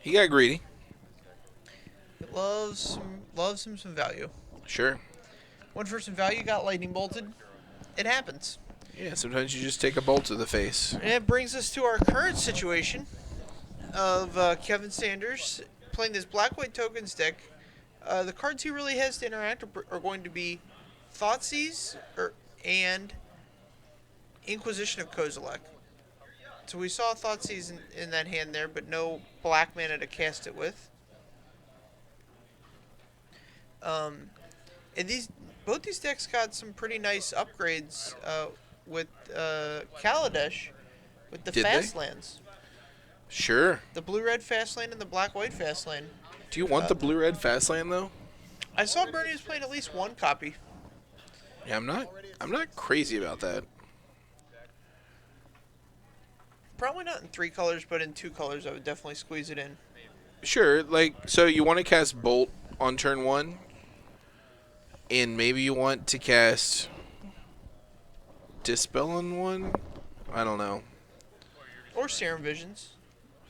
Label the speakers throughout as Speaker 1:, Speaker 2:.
Speaker 1: He got greedy.
Speaker 2: It loves him some value.
Speaker 1: Sure.
Speaker 2: Went for some value, got lightning bolted. It happens.
Speaker 1: Yeah, sometimes you just take a bolt to the face.
Speaker 2: And it brings us to our current situation of Kevin Sanders playing this black white tokens deck. The cards he really has to interact are going to be Thoughtseize and Inquisition of Kozilek. So we saw Thoughtseize in that hand there, but no black mana to cast it with. Um, and both these decks got some pretty nice upgrades with Kaladesh with the
Speaker 1: Did they?
Speaker 2: fast lands.
Speaker 1: Sure.
Speaker 2: The blue-red fast lane and the black-white fast lane.
Speaker 1: Do you want the blue-red fast land though?
Speaker 2: I saw Bernie was playing at least one copy.
Speaker 1: Yeah, I'm not crazy about that.
Speaker 2: Probably not in 3 colors, but in 2 colors, I would definitely squeeze it in.
Speaker 1: Sure, like so you want to cast Bolt on turn 1 and maybe you want to cast Dispel on 1? I don't know.
Speaker 2: Or Serum Visions.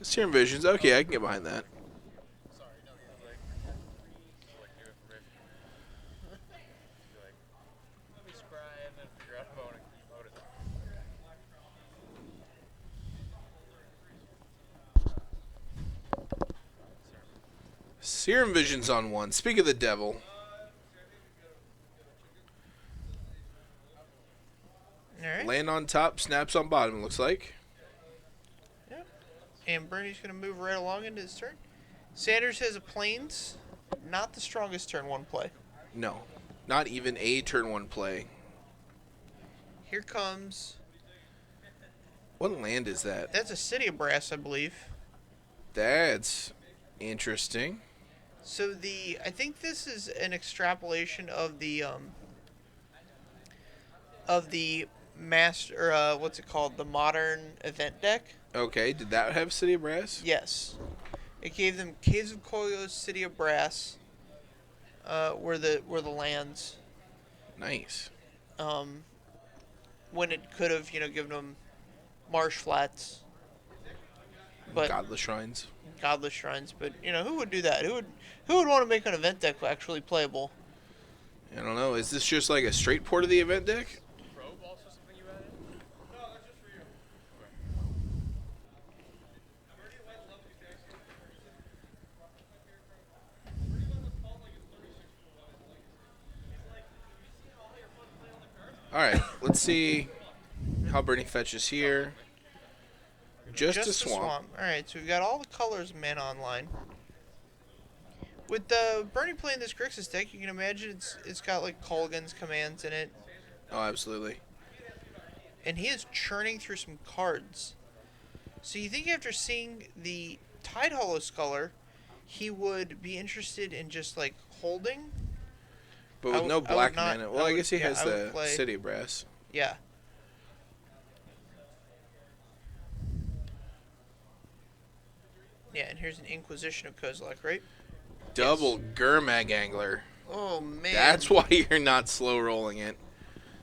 Speaker 1: Serum Visions. Okay, I can get behind that. Serum Visions on 1. Speak of the devil.
Speaker 2: Alright.
Speaker 1: Land on top, snaps on bottom, it looks like.
Speaker 2: Yep. And Bernie's going to move right along into his turn. Sanders has a Plains. Not the strongest turn 1 play.
Speaker 1: No. Not even a turn 1 play.
Speaker 2: Here comes...
Speaker 1: What land is that?
Speaker 2: That's a City of Brass, I believe.
Speaker 1: That's interesting.
Speaker 2: So I think this is an extrapolation of the master, what's it called? The modern event deck?
Speaker 1: Okay, did that have City of Brass?
Speaker 2: Yes. It gave them Caves of Koios, City of Brass, were the lands.
Speaker 1: Nice.
Speaker 2: When it could have, given them Marsh Flats. But
Speaker 1: Godless Shrines.
Speaker 2: Godless Shrines, but who would do that? Who would want to make an event deck actually playable?
Speaker 1: I don't know. Is this just like a straight port of the event deck? Alright, let's see how Bernie fetches here. Just a swamp.
Speaker 2: Alright, so we've got all the colors of mana online. With Bernie playing this Grixis deck, you can imagine it's got like Kolgan's commands in it.
Speaker 1: Oh, absolutely.
Speaker 2: And he is churning through some cards. So you think after seeing the Tide Hollow Sculler, he would be interested in just like holding?
Speaker 1: But with no black
Speaker 2: not-
Speaker 1: mana. Well, I guess he has
Speaker 2: I would
Speaker 1: the
Speaker 2: play-
Speaker 1: City of Brass.
Speaker 2: Yeah. Yeah, and here's an Inquisition of Kozilek, right?
Speaker 1: Double Gurmag Angler.
Speaker 2: Oh, man.
Speaker 1: That's why you're not slow rolling it.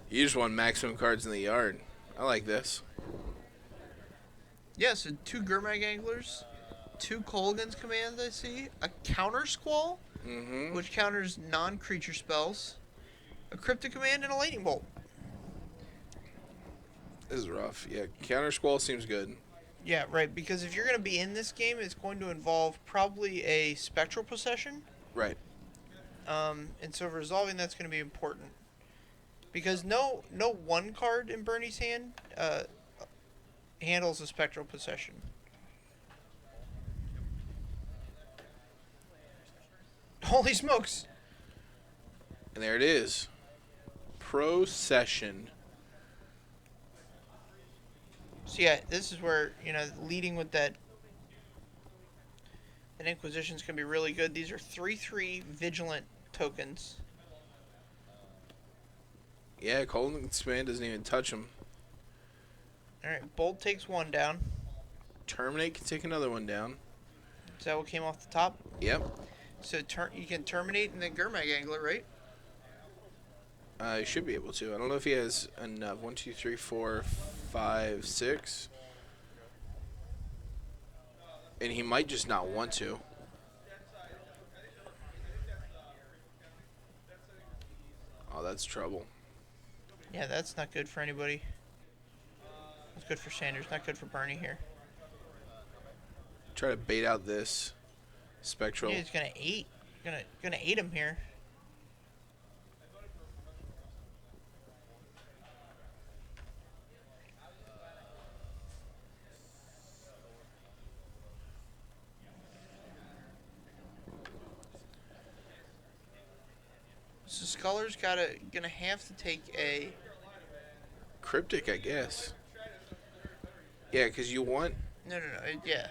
Speaker 1: You just want maximum cards in the yard. I like this.
Speaker 2: Yeah, so 2 Gurmag Anglers, 2 Kolgan's commands I see, a Counter Squall,
Speaker 1: Mm-hmm.
Speaker 2: which counters non-creature spells, a Cryptic Command, and a Lightning Bolt.
Speaker 1: This is rough. Yeah, Counter Squall seems good.
Speaker 2: Yeah, right, because if you're going to be in this game, it's going to involve probably a Spectral Possession.
Speaker 1: Right.
Speaker 2: And so resolving that's going to be important. Because no one card in Bernie's hand handles a Spectral Possession. Holy smokes!
Speaker 1: And there it is. Procession.
Speaker 2: So yeah, this is where, leading with that Inquisition's going to be really good. These are 3/3 Vigilant tokens.
Speaker 1: Yeah, Colton's command doesn't even touch him.
Speaker 2: Alright, Bolt takes 1 down.
Speaker 1: Terminate can take another one down.
Speaker 2: Is that what came off the top?
Speaker 1: Yep.
Speaker 2: So you can terminate and then Gurmag Angler, right?
Speaker 1: I should be able to. I don't know if he has enough. 1, 2, 3, 4, 5, 6. And he might just not want to. Oh, that's trouble.
Speaker 2: Yeah, that's not good for anybody. It's good for Sanders, not good for Bernie here.
Speaker 1: Try to bait out this spectral.
Speaker 2: Yeah, he's gonna eat. Gonna eat him here. So Sculler's gonna have to take a
Speaker 1: Cryptic, I guess. Yeah, because you want...
Speaker 2: no, yeah.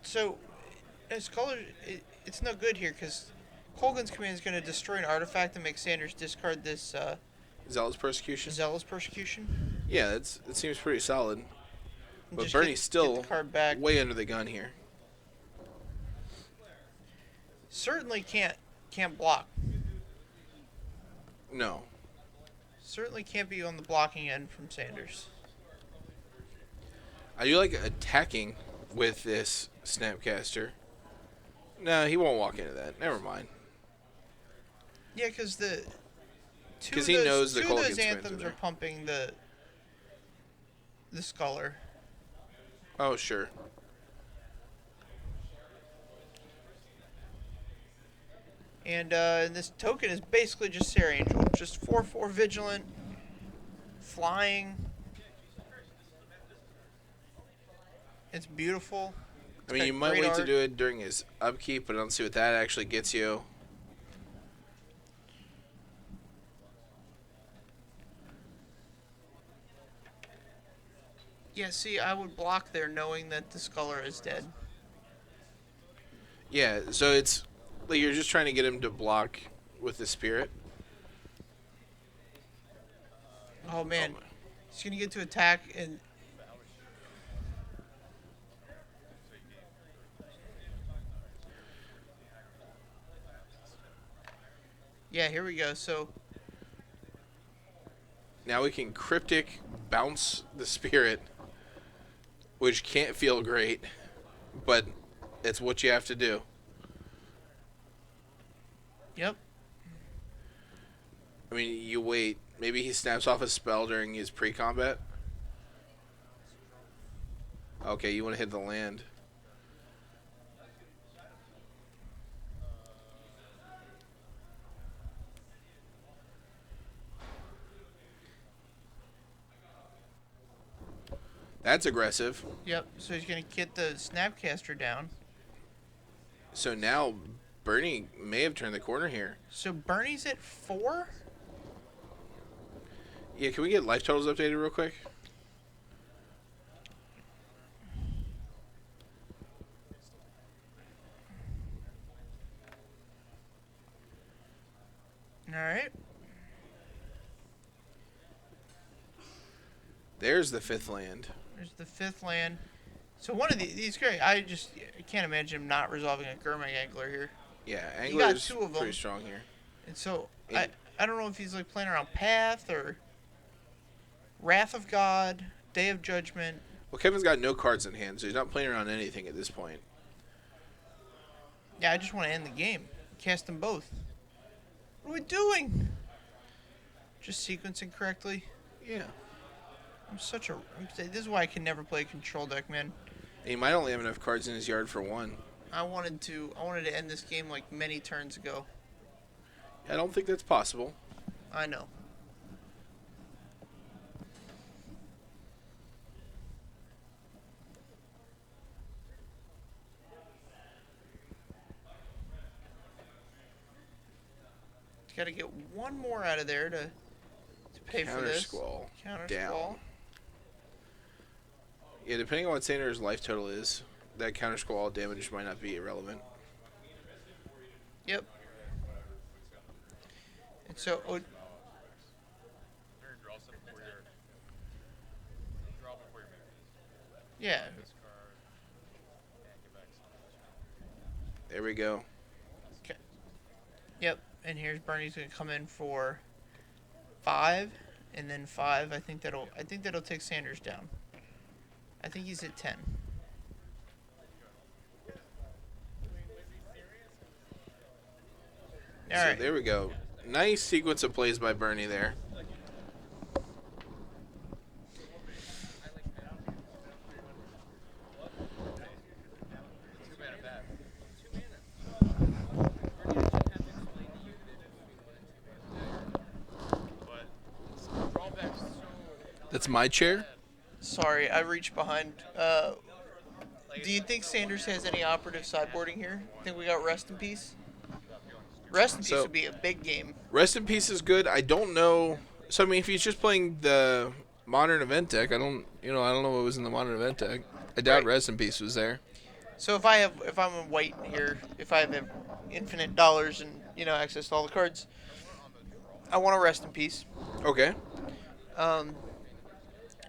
Speaker 2: So, Sculler, it's no good here because Colgan's command is going to destroy an artifact and make Sanders discard this
Speaker 1: Zealous Persecution?
Speaker 2: Zealous Persecution.
Speaker 1: Yeah, it seems pretty solid.
Speaker 2: And
Speaker 1: But
Speaker 2: just
Speaker 1: Bernie's
Speaker 2: get
Speaker 1: still
Speaker 2: the card back.
Speaker 1: way under the gun here.
Speaker 2: Certainly can't block.
Speaker 1: No.
Speaker 2: Certainly can't be on the blocking end from Sanders.
Speaker 1: I do like attacking with this Snapcaster. No, he won't walk into that. Never mind.
Speaker 2: Yeah, because the
Speaker 1: Because he knows the
Speaker 2: two of
Speaker 1: Colgan's
Speaker 2: those
Speaker 1: commands
Speaker 2: anthems
Speaker 1: are
Speaker 2: are pumping the Sculler.
Speaker 1: Oh, sure.
Speaker 2: And this token is basically just Sarah Angel. Just 4/4 Vigilant, flying. It's beautiful.
Speaker 1: I mean, you might wait to do it during his upkeep, but I don't see what that actually gets you.
Speaker 2: Yeah, see, I would block there knowing that the Sculler is dead.
Speaker 1: Yeah, so it's like you're just trying to get him to block with the Spirit.
Speaker 2: Oh, man. He's going to get to attack and... Yeah, here we go. So
Speaker 1: now we can Cryptic bounce the Spirit, which can't feel great, but it's what you have to do.
Speaker 2: Yep.
Speaker 1: I mean, you wait. Maybe he snaps off a spell during his pre-combat. Okay, you want to hit the land. That's aggressive.
Speaker 2: Yep. So he's going to get the Snapcaster down.
Speaker 1: So now Bernie may have turned the corner here.
Speaker 2: So Bernie's at 4?
Speaker 1: Yeah, can we get life totals updated real quick?
Speaker 2: All right.
Speaker 1: There's the 5th land.
Speaker 2: There's the 5th land. So one of these great. I can't imagine him not resolving a Gurmag Angler here.
Speaker 1: Yeah,
Speaker 2: You got
Speaker 1: Angler's
Speaker 2: 2 of them.
Speaker 1: pretty strong here.
Speaker 2: And so I don't know if he's like playing around Path or Wrath of God, Day of Judgment.
Speaker 1: Well, Kevin's got no cards in hand, so he's not playing around anything at this point.
Speaker 2: Yeah, I just want to end the game. Cast them both. What are we doing? Just sequencing correctly.
Speaker 1: Yeah.
Speaker 2: This is why I can never play a control deck, man.
Speaker 1: And he might only have enough cards in his yard for one.
Speaker 2: I wanted to end this game like many turns ago.
Speaker 1: I don't think that's possible.
Speaker 2: I know. Got to get one more out of there to pay for this.
Speaker 1: Squall.
Speaker 2: Counter
Speaker 1: Down.
Speaker 2: Squall.
Speaker 1: Yeah, depending on what Sanders' life total is, that counter squall damage might not be irrelevant.
Speaker 2: Yep. And so, yeah.
Speaker 1: There we go.
Speaker 2: Okay. Yep. And here's Bernie's going to come in for 5 and then 5. I think that'll take Sanders down. I think he's at 10. All
Speaker 1: So
Speaker 2: right.
Speaker 1: there we go. Nice sequence of plays by Bernie there. That's my chair.
Speaker 2: Sorry, I reached behind. Do you think Sanders has any operative sideboarding here? Think we got Rest in Peace? Rest in Peace
Speaker 1: So-
Speaker 2: would be a big game.
Speaker 1: Rest in Peace is good. I don't know. So I mean, if he's just playing the modern event deck, I don't know what was in the modern event deck. I doubt
Speaker 2: Right.
Speaker 1: Rest in Peace was there.
Speaker 2: So if I'm in white here, if I have infinite dollars and access to all the cards, I want to Rest in Peace.
Speaker 1: Okay.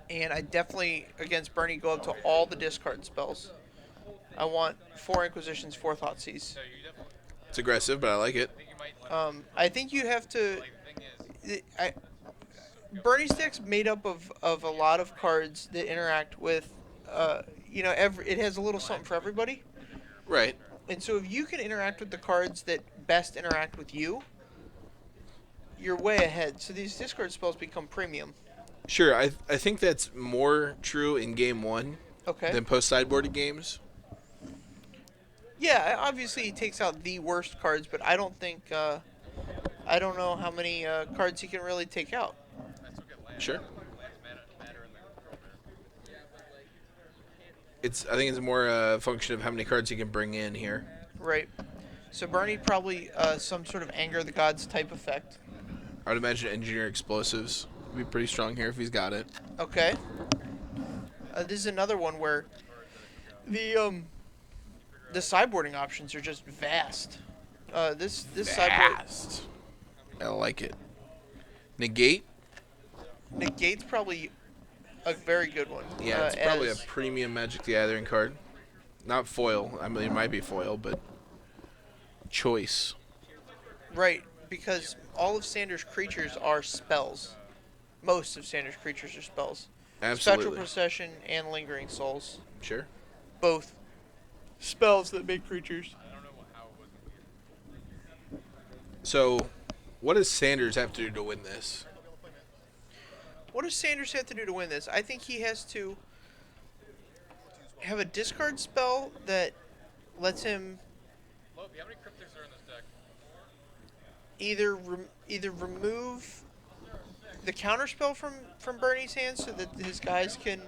Speaker 2: And I definitely, against Bernie, go up to all the discard spells. I want 4 Inquisitions, 4 Thoughtseize.
Speaker 1: It's aggressive, but I like it.
Speaker 2: I think you have to. Bernie's deck's made up of a lot of cards that interact with, it has a little something for everybody.
Speaker 1: Right.
Speaker 2: And so if you can interact with the cards that best interact with you, you're way ahead. So these discard spells become premium.
Speaker 1: Sure. I think that's more true in game 1
Speaker 2: Okay.
Speaker 1: than post sideboarded games.
Speaker 2: Yeah, obviously he takes out the worst cards, but I don't think I don't know how many cards he can really take out.
Speaker 1: Sure. I think it's more a function of how many cards you can bring in here.
Speaker 2: Right. So Bernie probably some sort of Anger of the Gods type effect.
Speaker 1: I would imagine Engineer Explosives would be pretty strong here if he's got it.
Speaker 2: Okay. This is another one where the sideboarding options are just vast. This sideboard
Speaker 1: Fast. I like it. Negate?
Speaker 2: Negate's probably a very good one.
Speaker 1: Yeah, it's probably a premium Magic the Gathering card. Not foil. I mean, it might be foil, but choice.
Speaker 2: Right, because all of Sanders' creatures are spells. Most of Sanders' creatures are spells.
Speaker 1: Absolutely.
Speaker 2: Spectral Procession and Lingering Souls.
Speaker 1: Sure.
Speaker 2: Both spells that make creatures.
Speaker 1: So, what does Sanders have to do to win this?
Speaker 2: What does Sanders have to do to win this? I think he has to have a discard spell that lets him either remove the counter spell from Bernie's hands so that his guys can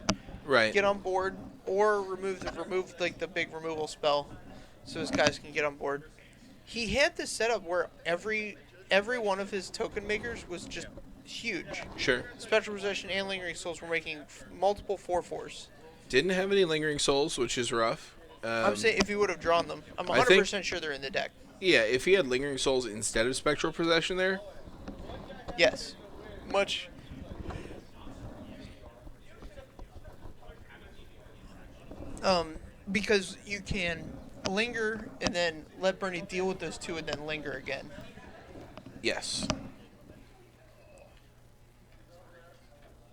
Speaker 1: Right.
Speaker 2: get on board, or remove like the big removal spell so his guys can get on board. He had this setup where every one of his token makers was just huge.
Speaker 1: Sure.
Speaker 2: Spectral Possession and Lingering Souls were making multiple 4/4s.
Speaker 1: Didn't have any Lingering Souls, which is rough.
Speaker 2: I'm saying if he would have drawn them, I'm
Speaker 1: I
Speaker 2: 100% sure they're in the deck.
Speaker 1: Yeah, if he had Lingering Souls instead of Spectral Possession there,
Speaker 2: Yes. Much. Because you can linger and then let Bernie deal with those 2 and then linger again.
Speaker 1: yes.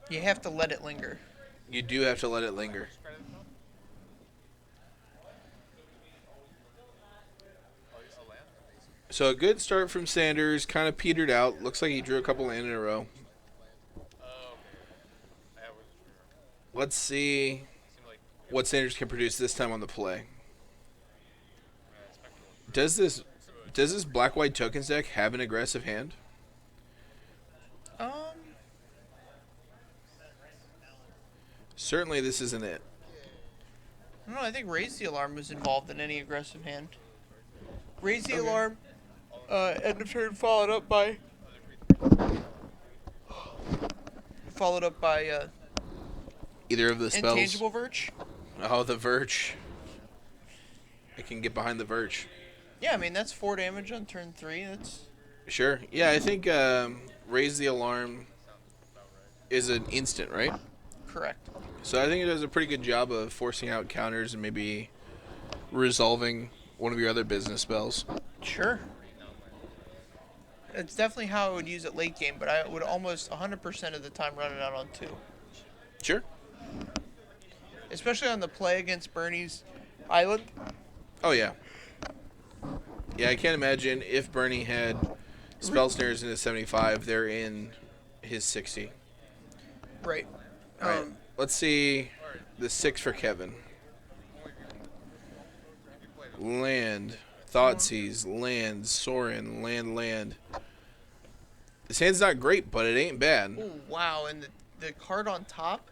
Speaker 2: You have to let it linger.
Speaker 1: You do have to let it linger. So a good start from Sanders, kind of petered out. Looks like he drew a couple land in a row. Let's see what Sanders can produce this time on the play. Does this black-white tokens deck have an aggressive hand? Certainly this isn't it.
Speaker 2: I don't know, I think Raise the Alarm was involved in any aggressive hand. Raise the Alarm, end of turn followed up by
Speaker 1: Either of the spells.
Speaker 2: Intangible Verge.
Speaker 1: Oh, the Verge. I can get behind the Verge.
Speaker 2: Yeah, I mean that's 4 damage on turn 3. That's
Speaker 1: Sure. Yeah, I think Raise the Alarm is an instant, right?
Speaker 2: correct.
Speaker 1: So I think it does a pretty good job of forcing out counters and maybe resolving one of your other business spells.
Speaker 2: Sure. It's definitely how I would use it late game, but I would almost 100% of the time run it out on 2.
Speaker 1: Sure.
Speaker 2: Especially on the play against Bernie's island.
Speaker 1: Oh, yeah. Yeah, I can't imagine if Bernie had spell snares in his 75, they're in his 60.
Speaker 2: Right.
Speaker 1: All right. Let's see the 6 for Kevin. Land. Thoughtseize. Land. Sorin. Land. This hand's not great, but it ain't bad.
Speaker 2: Oh, wow. And the card on top,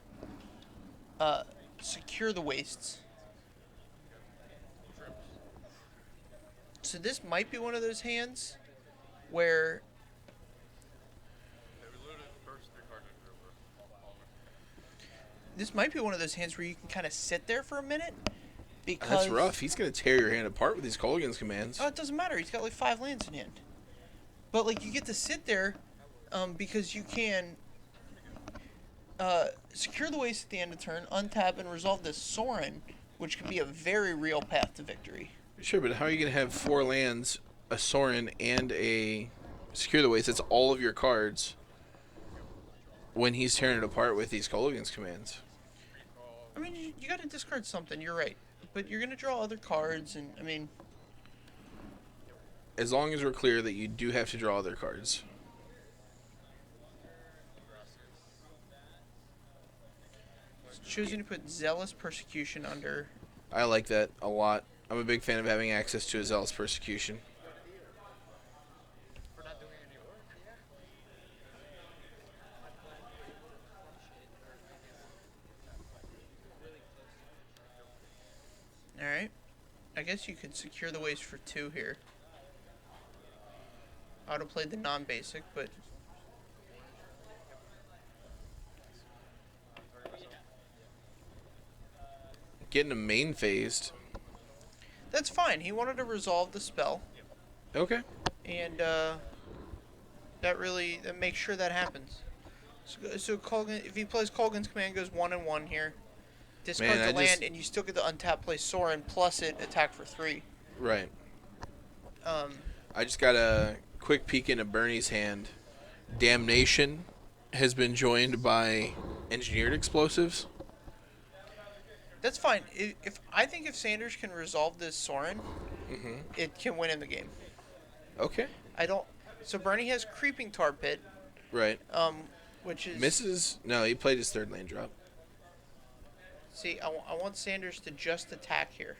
Speaker 2: Secure the Wastes. So this might be one of those hands where you can kind of sit there for a minute because
Speaker 1: That's rough. He's going to tear your hand apart with these Colgan's commands.
Speaker 2: Oh, it doesn't matter. He's got like 5 lands in hand. But like you get to sit there because you can secure the waste at the end of turn, untap and resolve this Sorin, which can be a very real path to victory.
Speaker 1: Sure, but how are you going to have 4 lands, a Sorin, and a Secure the Waste? That's all of your cards when he's tearing it apart with these Colgan's commands.
Speaker 2: I mean, you got to discard something. You're right. But you're going to draw other cards, and, I mean...
Speaker 1: As long as we're clear that you do have to draw other cards.
Speaker 2: Choosing to put Zealous Persecution under...
Speaker 1: I like that a lot. I'm a big fan of having access to a Zealous Persecution.
Speaker 2: Alright. I guess you could secure the waste for 2 here. I would have played the non-basic, but...
Speaker 1: Getting a main phased.
Speaker 2: That's fine. He wanted to resolve the spell.
Speaker 1: Okay.
Speaker 2: And that makes sure that happens. So Colgan, if he plays Colgan's command, goes 1/1 here. Discard the land, and you still get the untap play Sorin, plus it attack for 3.
Speaker 1: Right. I just got a quick peek into Bernie's hand. Damnation has been joined by Engineered Explosives.
Speaker 2: That's fine. I think if Sanders can resolve this Sorin, it can win in the game.
Speaker 1: Okay.
Speaker 2: So Bernie has Creeping Tar Pit.
Speaker 1: Right.
Speaker 2: Which is...
Speaker 1: Misses? No, he played his 3rd land drop.
Speaker 2: See, I want Sanders to just attack here.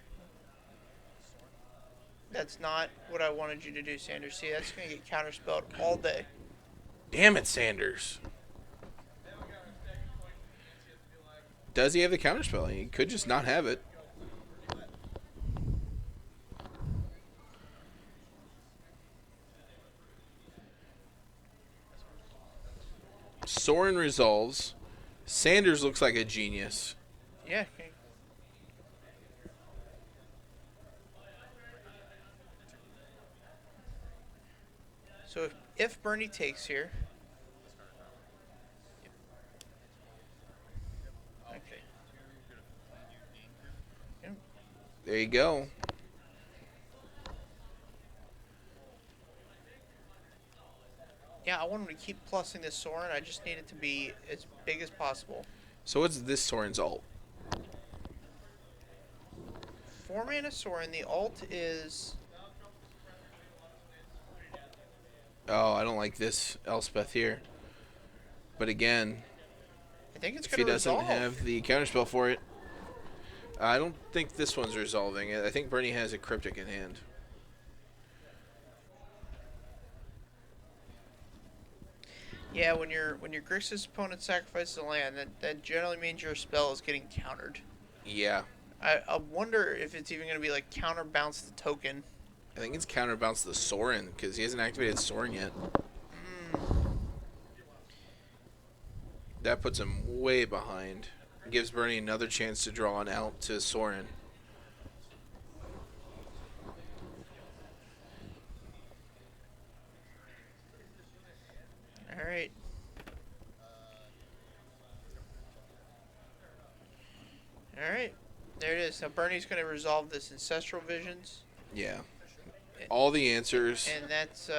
Speaker 2: That's not what I wanted you to do, Sanders. See, that's going to get counterspelled all day.
Speaker 1: Damn it, Sanders. Does he have the counterspell? He could just not have it. Sorin resolves. Sanders looks like a genius.
Speaker 2: Yeah. Okay. So if Bernie takes here... Okay.
Speaker 1: There you go.
Speaker 2: Yeah, I want him to keep plussing this Sorin. I just need it to be as big as possible.
Speaker 1: So what's this Sorin's ult?
Speaker 2: 4 mana Sorin. The ult is...
Speaker 1: Oh, I don't like this Elspeth here. But again,
Speaker 2: I think it's
Speaker 1: if he
Speaker 2: going to
Speaker 1: doesn't
Speaker 2: resolve.
Speaker 1: have the counterspell for it, I don't think this one's resolving. I think Bernie has a Cryptic in hand.
Speaker 2: Yeah, when your Grixis opponent sacrifices a land, that generally means your spell is getting countered.
Speaker 1: Yeah.
Speaker 2: I wonder if it's even going to be like counterbounce the token.
Speaker 1: I think it's counterbounce the Sorin, because he hasn't activated Sorin yet. That puts him way behind. Gives Bernie another chance to draw an out to Sorin.
Speaker 2: Alright. Alright. There it is. Now Bernie's going to resolve this Ancestral Visions.
Speaker 1: Yeah. All the answers.
Speaker 2: And that's,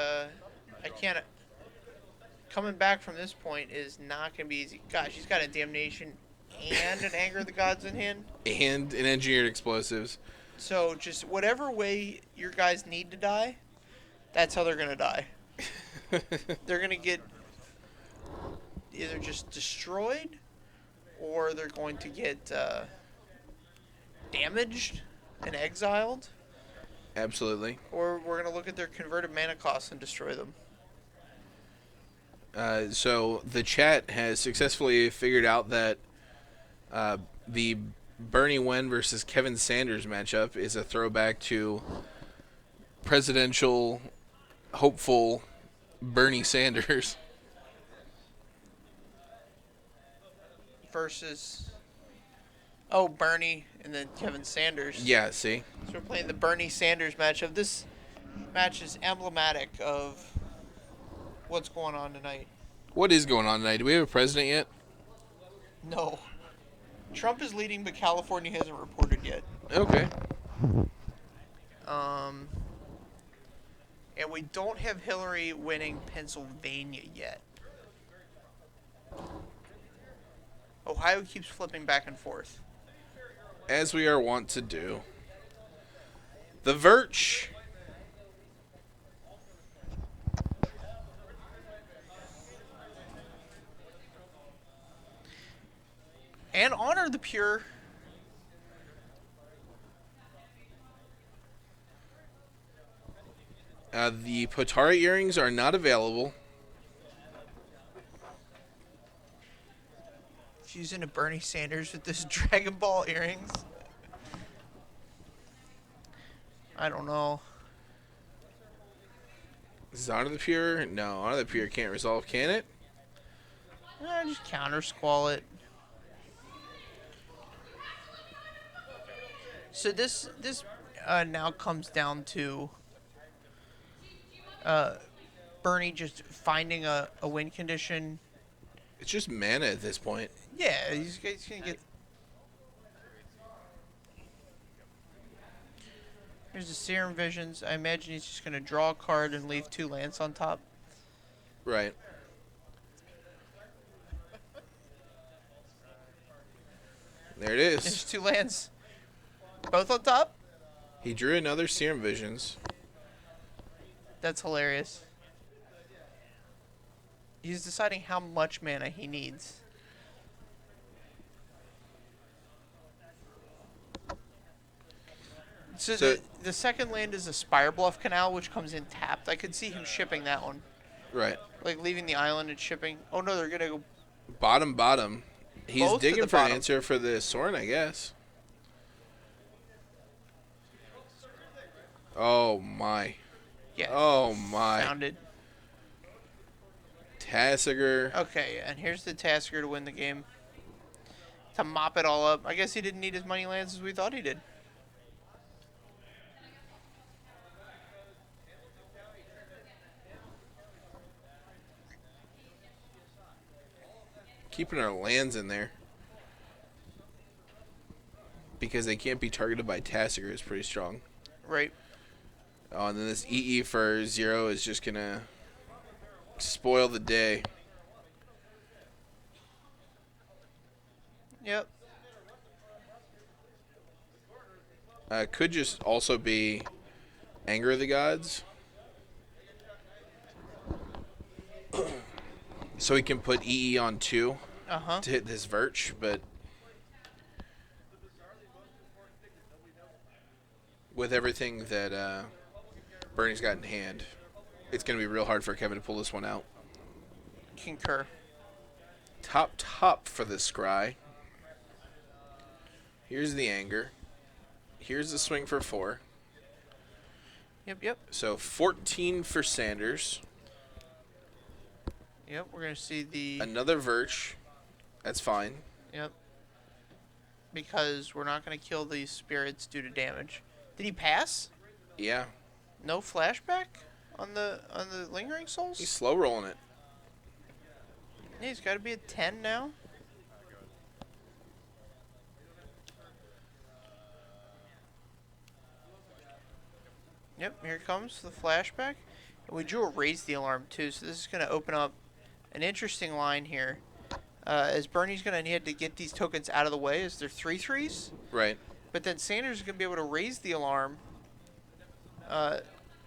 Speaker 2: I can't. Coming back from this point is not going to be easy. Gosh, he's got a damnation and an anger of the gods in hand.
Speaker 1: And an engineered explosives.
Speaker 2: So just whatever way your guys need to die, that's how they're going to die. They're going to get either just destroyed or they're going to get damaged and exiled.
Speaker 1: Absolutely.
Speaker 2: Or we're going to look at their converted mana costs and destroy them.
Speaker 1: So the chat has successfully figured out that the Bernie Wen versus Kevin Sanders matchup is a throwback to presidential hopeful Bernie Sanders
Speaker 2: versus Bernie and then Kevin Sanders.
Speaker 1: Yeah, see?
Speaker 2: So we're playing the Bernie Sanders matchup. This match is emblematic of what's going on tonight.
Speaker 1: What is going on tonight? Do we have a president yet?
Speaker 2: No. Trump is leading, but California hasn't reported yet.
Speaker 1: Okay.
Speaker 2: And we don't have Hillary winning Pennsylvania yet. Ohio keeps flipping back and forth.
Speaker 1: As we are wont to do. The Virch.
Speaker 2: And Honor the Pure.
Speaker 1: The Potara earrings are not available.
Speaker 2: She's into Bernie Sanders with this Dragon Ball earrings. I don't know.
Speaker 1: Is Honor the Pure? No, Honor the Pure can't resolve, can it?
Speaker 2: Just counter squall it. So this now comes down to Bernie just finding a win condition.
Speaker 1: It's just mana at this point.
Speaker 2: Yeah, he's going to get... Here's the Serum Visions. I imagine he's just going to draw a card and leave 2 lands on top.
Speaker 1: Right. There it is.
Speaker 2: There's 2 lands. Both on top?
Speaker 1: He drew another Serum Visions.
Speaker 2: That's hilarious. He's deciding how much mana he needs. So the second land is a Spire Bluff Canal, which comes in tapped. I could see him shipping that one.
Speaker 1: Right.
Speaker 2: Like leaving the island and shipping. Oh no, they're going to go...
Speaker 1: Bottom. He's
Speaker 2: Both to
Speaker 1: digging
Speaker 2: the
Speaker 1: for an
Speaker 2: bottom.
Speaker 1: answer for the Sorin, I guess. Oh, my.
Speaker 2: Yeah.
Speaker 1: Oh, my.
Speaker 2: Found it.
Speaker 1: Tasigur.
Speaker 2: Okay, and here's the Tasker to win the game. To mop it all up. I guess he didn't need as many lands as we thought he did.
Speaker 1: Keeping our lands in there. Because they can't be targeted by Tasigur is pretty strong.
Speaker 2: Right.
Speaker 1: Oh, and then this EE for 0 is just going to spoil the day.
Speaker 2: Yep.
Speaker 1: Could just also be Anger of the Gods. So he can put EE on 2 to hit this Virch, but with everything that Bernie's got in hand, it's going to be real hard for Kevin to pull this one out.
Speaker 2: Concur.
Speaker 1: Top for the Scry. Here's the Anger. Here's the swing for 4.
Speaker 2: Yep.
Speaker 1: So 14 for Sanders.
Speaker 2: Yep, we're going to see the...
Speaker 1: Another Virch. That's fine.
Speaker 2: Yep. Because we're not going to kill these spirits due to damage. Did he pass?
Speaker 1: Yeah.
Speaker 2: No flashback on the Lingering Souls?
Speaker 1: He's slow rolling it.
Speaker 2: Yeah, he's got to be at 10 now. Yep, here comes the flashback. We drew a raise the alarm too, so this is going to open up an interesting line here. As Bernie's going to need to get these tokens out of the way as they're 3/3s.
Speaker 1: Right.
Speaker 2: But then Sanders is going to be able to raise the alarm to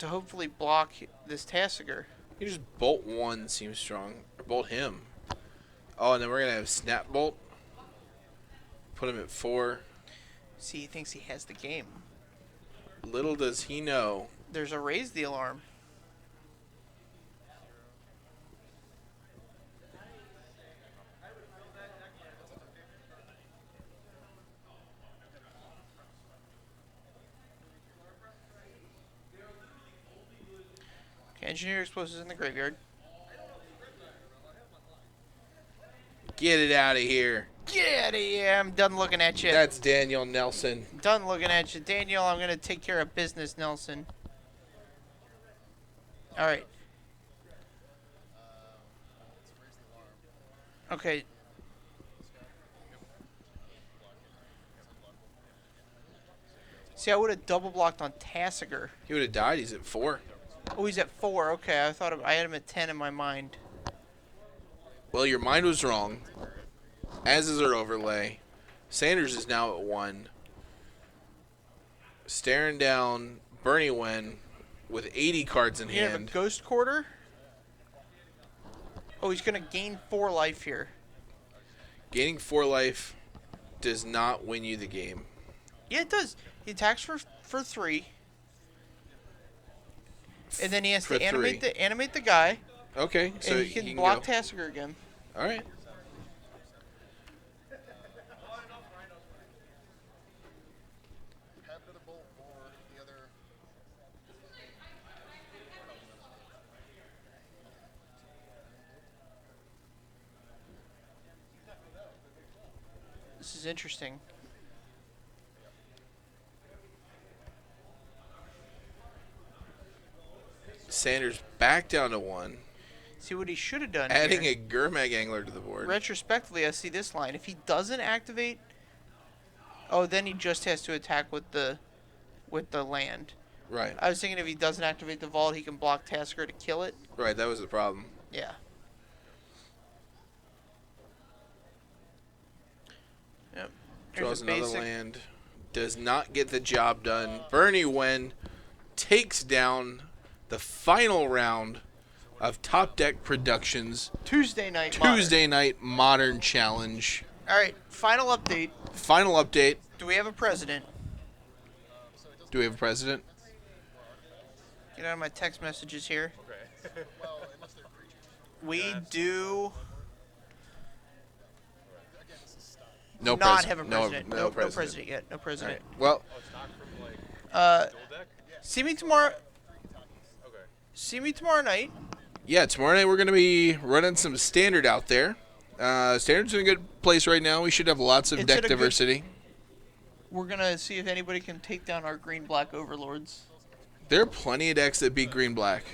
Speaker 2: hopefully block this Tassiger.
Speaker 1: You just bolt one seems strong. Or bolt him. Oh, and then we're going to have snap bolt. Put him at 4.
Speaker 2: See, he thinks he has the game.
Speaker 1: Little does he know.
Speaker 2: There's a raise the alarm. Okay, engineer explosives in the graveyard.
Speaker 1: Get it out of here.
Speaker 2: Get out of here. I'm done looking at you.
Speaker 1: That's Daniel Nelson.
Speaker 2: Done looking at you. Daniel, I'm going to take care of business, Nelson. All right. Okay. See, I would have double blocked on Tassiger.
Speaker 1: He would have died. He's at 4.
Speaker 2: Oh, he's at 4. Okay, I thought I had him at 10 in my mind.
Speaker 1: Well, your mind was wrong. As is our overlay. Sanders is now at 1. Staring down Bernie Wen with 80 cards in
Speaker 2: You have a
Speaker 1: hand.
Speaker 2: Ghost Quarter. Oh, he's going to gain 4 life here.
Speaker 1: Gaining 4 life does not win you the game.
Speaker 2: Yeah, it does. He attacks for 3. And then he has to animate the guy.
Speaker 1: Okay, so
Speaker 2: and he can block Tassiger again.
Speaker 1: All right.
Speaker 2: This is interesting.
Speaker 1: Sanders back down to 1.
Speaker 2: See what he should have done
Speaker 1: Adding
Speaker 2: here.
Speaker 1: a Gurmag Angler to the board.
Speaker 2: Retrospectively, I see this line. If he doesn't activate, oh, then he just has to attack with the land.
Speaker 1: Right.
Speaker 2: I was thinking if he doesn't activate the vault, he can block Tasker to kill it.
Speaker 1: Right, that was the problem.
Speaker 2: Yeah. Yep.
Speaker 1: Draws another land. Does not get the job done. Bernie Wen takes down the final round of Top Deck Productions
Speaker 2: Tuesday night
Speaker 1: Modern Challenge.
Speaker 2: All right, final update.
Speaker 1: Final update.
Speaker 2: Do we have a president?
Speaker 1: Do we have a president?
Speaker 2: Get out of my text messages here. We do
Speaker 1: No
Speaker 2: not
Speaker 1: president.
Speaker 2: have a president.
Speaker 1: No
Speaker 2: No
Speaker 1: president.
Speaker 2: president yet. No president.
Speaker 1: Well,
Speaker 2: See me tomorrow. See me tomorrow night.
Speaker 1: yeah, tomorrow night we're going to be running some Standard out there. Standard's in a good place right now. We should have lots of deck diversity.
Speaker 2: We're going to see if anybody can take down our green-black overlords.
Speaker 1: There are plenty of decks that beat green-black.